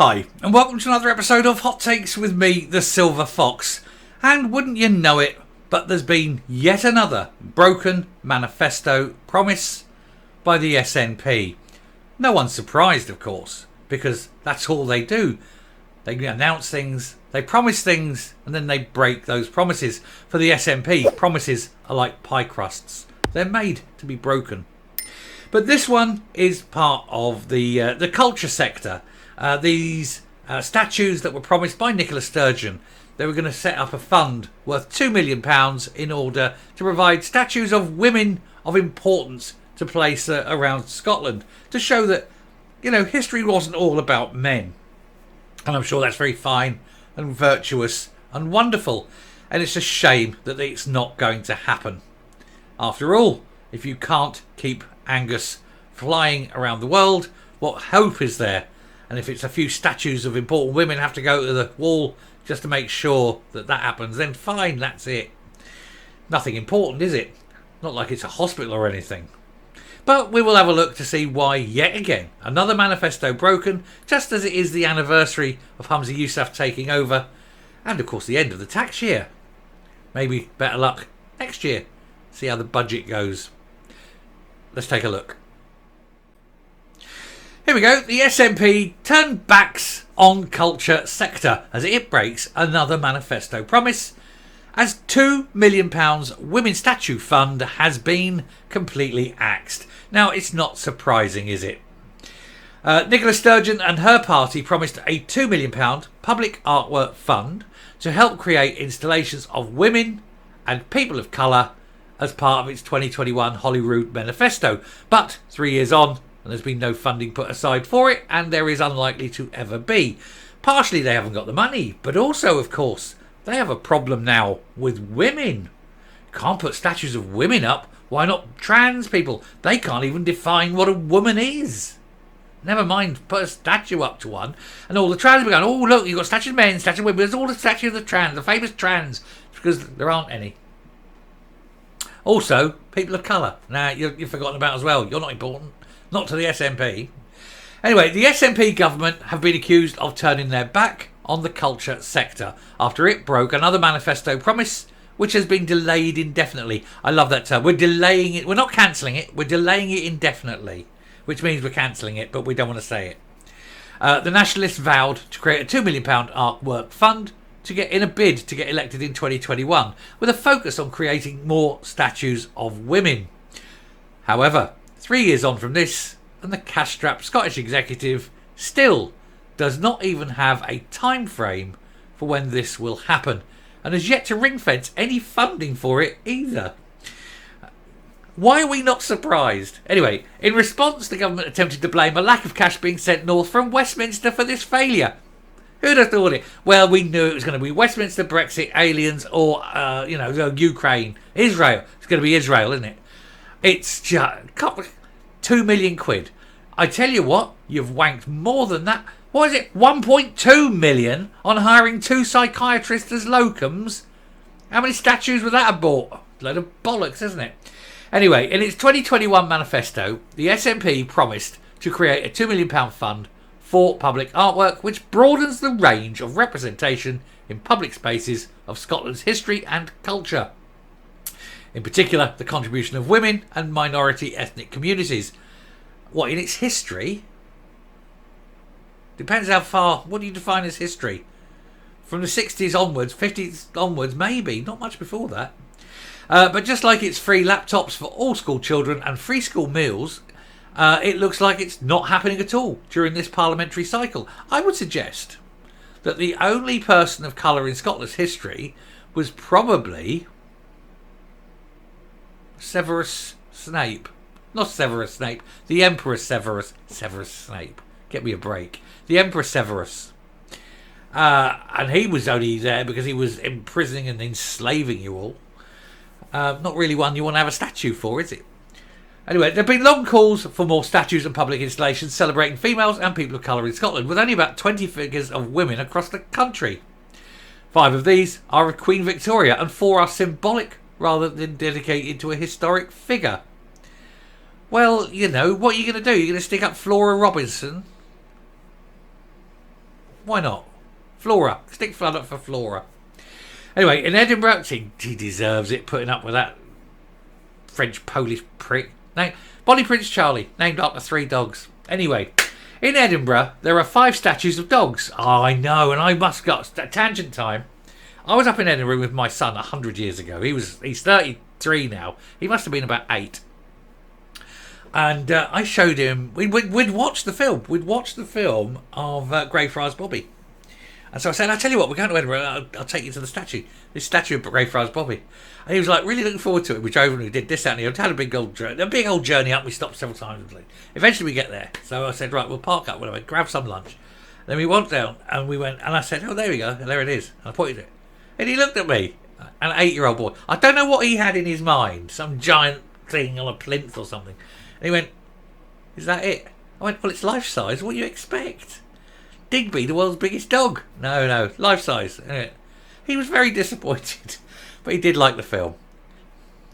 Hi, and welcome to another episode of Hot Takes with me, the Silver Fox. And wouldn't you know it, but there's been yet another broken manifesto promise by the SNP. No one's surprised, of course, because that's all they do. They announce things, they promise things, and then they break those promises. For the SNP, promises are like pie crusts. They're made to be broken. But this one is part of the culture sector. These statues that were promised by Nicola Sturgeon, they were going to set up a fund worth £2 million in order to provide statues of women of importance to place around Scotland, to show that, history wasn't all about men. And I'm sure that's very fine and virtuous and wonderful. And it's a shame that it's not going to happen. After all, if you can't keep Angus flying around the world, what hope is there? And if it's a few statues of important women have to go to the wall just to make sure that happens, then fine, that's it. Nothing important, is it? Not like it's a hospital or anything. But we will have a look to see why, yet again, another manifesto broken, just as it is the anniversary of Humza Yousaf taking over, and of course the end of the tax year. Maybe better luck next year. See how the budget goes. Let's take a look. Here we go. The SNP turned backs on culture sector as it breaks another manifesto promise, as £2 million Women's Statue Fund has been completely axed. Now, it's not surprising, is it? Nicola Sturgeon and her party promised a £2 million public artwork fund to help create installations of women and people of colour as part of its 2021 Holyrood Manifesto. But 3 years on, and there's been no funding put aside for it, and there is unlikely to ever be. Partially they haven't got the money, but also, of course, they have a problem now with women. Can't put statues of women up. Why not trans people? They can't even define what a woman is. Never mind, put a statue up to one, and all the trans people going, oh look, you've got statues of men, statues of women, there's all the statues of the trans, the famous trans, because there aren't any. Also, people of colour. Now, you've forgotten about as well. You're not important. Not to the SNP. Anyway, the SNP government have been accused of turning their back on the culture sector after it broke another manifesto promise, which has been delayed indefinitely. I love that term. We're delaying it. We're not cancelling it. We're delaying it indefinitely, which means we're cancelling it, but we don't want to say it. The Nationalists vowed to create a £2 million artwork fund to get in a bid to get elected in 2021, with a focus on creating more statues of women. However, 3 years on from this, and the cash-strapped Scottish executive still does not even have a time frame for when this will happen, and has yet to ring-fence any funding for it either. Why are we not surprised? Anyway, in response, the government attempted to blame a lack of cash being sent north from Westminster for this failure. Who'd have thought it? Well, we knew it was going to be Westminster, Brexit, aliens, or, Ukraine. Israel. It's going to be Israel, isn't it? It's just £2 million. I tell you what, you've wanked more than that. What is it? 1.2 million on hiring 2 psychiatrists as locums? How many statues would that have bought? A load of bollocks, isn't it? Anyway, in its 2021 manifesto, the SNP promised to create a £2 million fund for public artwork, which broadens the range of representation in public spaces of Scotland's history and culture. In particular, the contribution of women and minority ethnic communities. What, in its history? Depends how far. What do you define as history? From the 60s onwards, 50s onwards, maybe. Not much before that. But just like it's free laptops for all school children and free school meals, it looks like it's not happening at all during this parliamentary cycle. I would suggest that the only person of colour in Scotland's history was probably Severus Snape. Not Severus Snape. The Emperor Severus Snape. Get me a break. The Emperor Severus. And he was only there because he was imprisoning and enslaving you all. Not really one you want to have a statue for, is it? Anyway, there have been long calls for more statues and public installations celebrating females and people of colour in Scotland, with only about 20 figures of women across the country. 5 of these are of Queen Victoria, and 4 are symbolic rather than dedicated to a historic figure. Well, what are you going to do? You're going to stick up Flora Robinson? Why not? Flora. Stick flood up for Flora. Anyway, in Edinburgh, he deserves it, putting up with that French-Polish prick. Bonnie Prince Charlie, named after 3 dogs. Anyway, in Edinburgh, there are 5 statues of dogs. Oh, I know, and I must go. Tangent time. I was up in Edinburgh with my son 100 years ago. He's 33 now. He must have been about 8. And I showed him. We'd watched the film. We'd watched the film of Greyfriars Bobby. And so I said, I'll tell you what, we're going to Edinburgh. I'll take you to the statue. This statue of Greyfriars Bobby. And he was like, really looking forward to it. We drove and we did this, that, and the other. Had a big old journey up. We stopped several times. Eventually we get there. So I said, right, we'll park up, whatever, grab some lunch. Then we walked down and we went, and I said, oh, there we go. And there it is. And I pointed it. And he looked at me, an 8-year-old boy. I don't know what he had in his mind. Some giant thing on a plinth or something. And he went, is that it? I went, well, it's life size. What do you expect? Digby, the world's biggest dog. No, life size. He was very disappointed, but he did like the film.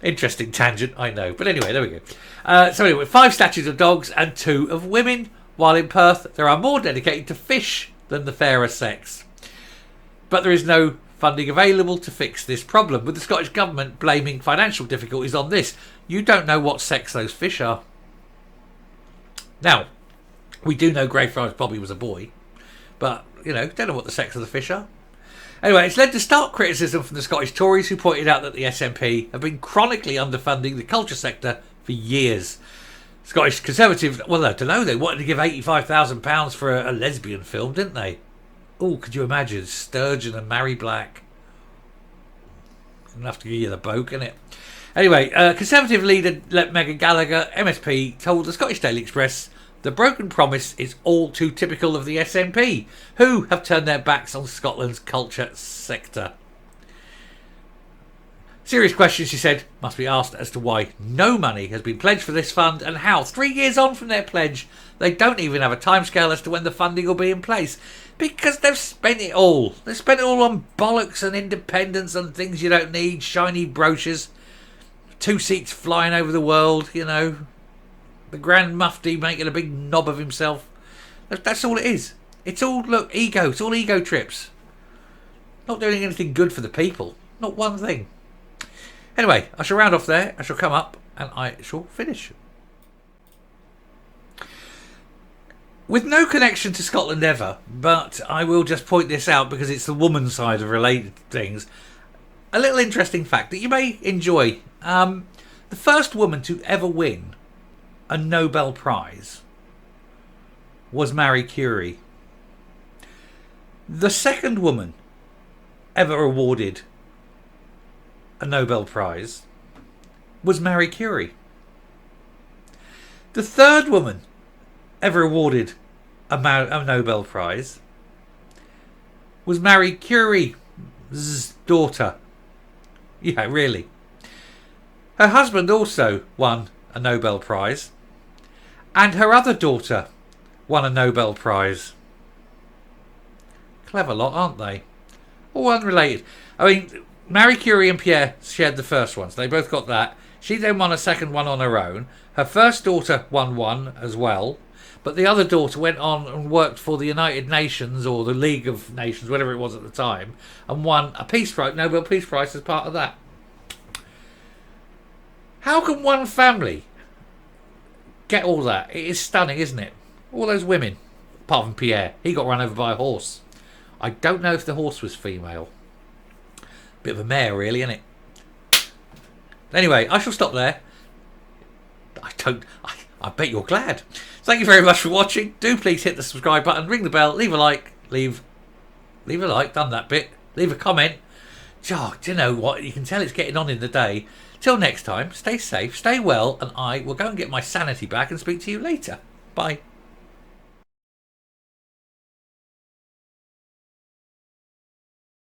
Interesting tangent, I know. But anyway, there we go. So anyway, 5 statues of dogs and 2 of women, while in Perth there are more dedicated to fish than the fairer sex. But there is no funding available to fix this problem, with the Scottish Government blaming financial difficulties on this. You don't know what sex those fish are. Now, we do know Greyfriars Bobby was a boy, but, don't know what the sex of the fish are. Anyway, it's led to stark criticism from the Scottish Tories, who pointed out that the SNP have been chronically underfunding the culture sector for years. Scottish Conservatives, well, I don't know, they wanted to give £85,000 for a lesbian film, didn't they? Oh, could you imagine? Sturgeon and Mary Black. Enough to give you the boke, innit? Anyway, Conservative leader Megan Gallagher, MSP, told the Scottish Daily Express, the broken promise is all too typical of the SNP, who have turned their backs on Scotland's culture sector. Serious questions, she said, must be asked as to why no money has been pledged for this fund and how, 3 years on from their pledge, they don't even have a timescale as to when the funding will be in place. Because they've spent it all. They've spent it all on bollocks and independence and things you don't need, shiny brochures, 2 seats flying over the world, the Grand Mufti making a big knob of himself. That's all it is. It's all, ego. It's all ego trips. Not doing anything good for the people. Not one thing. Anyway, I shall round off there. I shall come up and I shall finish. With no connection to Scotland ever, but I will just point this out because it's the woman side of related things. A little interesting fact that you may enjoy. The first woman to ever win a Nobel Prize was Marie Curie. The second woman ever awarded a Nobel Prize was Marie Curie. The third woman ever awarded a Nobel Prize was Marie Curie's daughter. Yeah, really. Her husband also won a Nobel Prize, and her other daughter won a Nobel Prize. Clever lot, aren't they? All unrelated. I mean, Marie Curie and Pierre shared the first one, so they both got that. She then won a second one on her own. Her first daughter won one as well, but the other daughter went on and worked for the United Nations or the League of Nations, whatever it was at the time, and won a Peace Prize, Nobel Peace Prize as part of that. How can one family get all that? It is stunning, isn't it? All those women, apart from Pierre. He got run over by a horse. I don't know if the horse was female. Bit of a mare, really, isn't it? Anyway, I shall stop there. I bet you're glad. Thank you very much for watching. Do please hit the subscribe button, ring the bell, leave a like, leave a like, done that bit. Leave a comment. Do you know what? You can tell it's getting on in the day. Till next time, stay safe, stay well, and I will go and get my sanity back and speak to you later. Bye.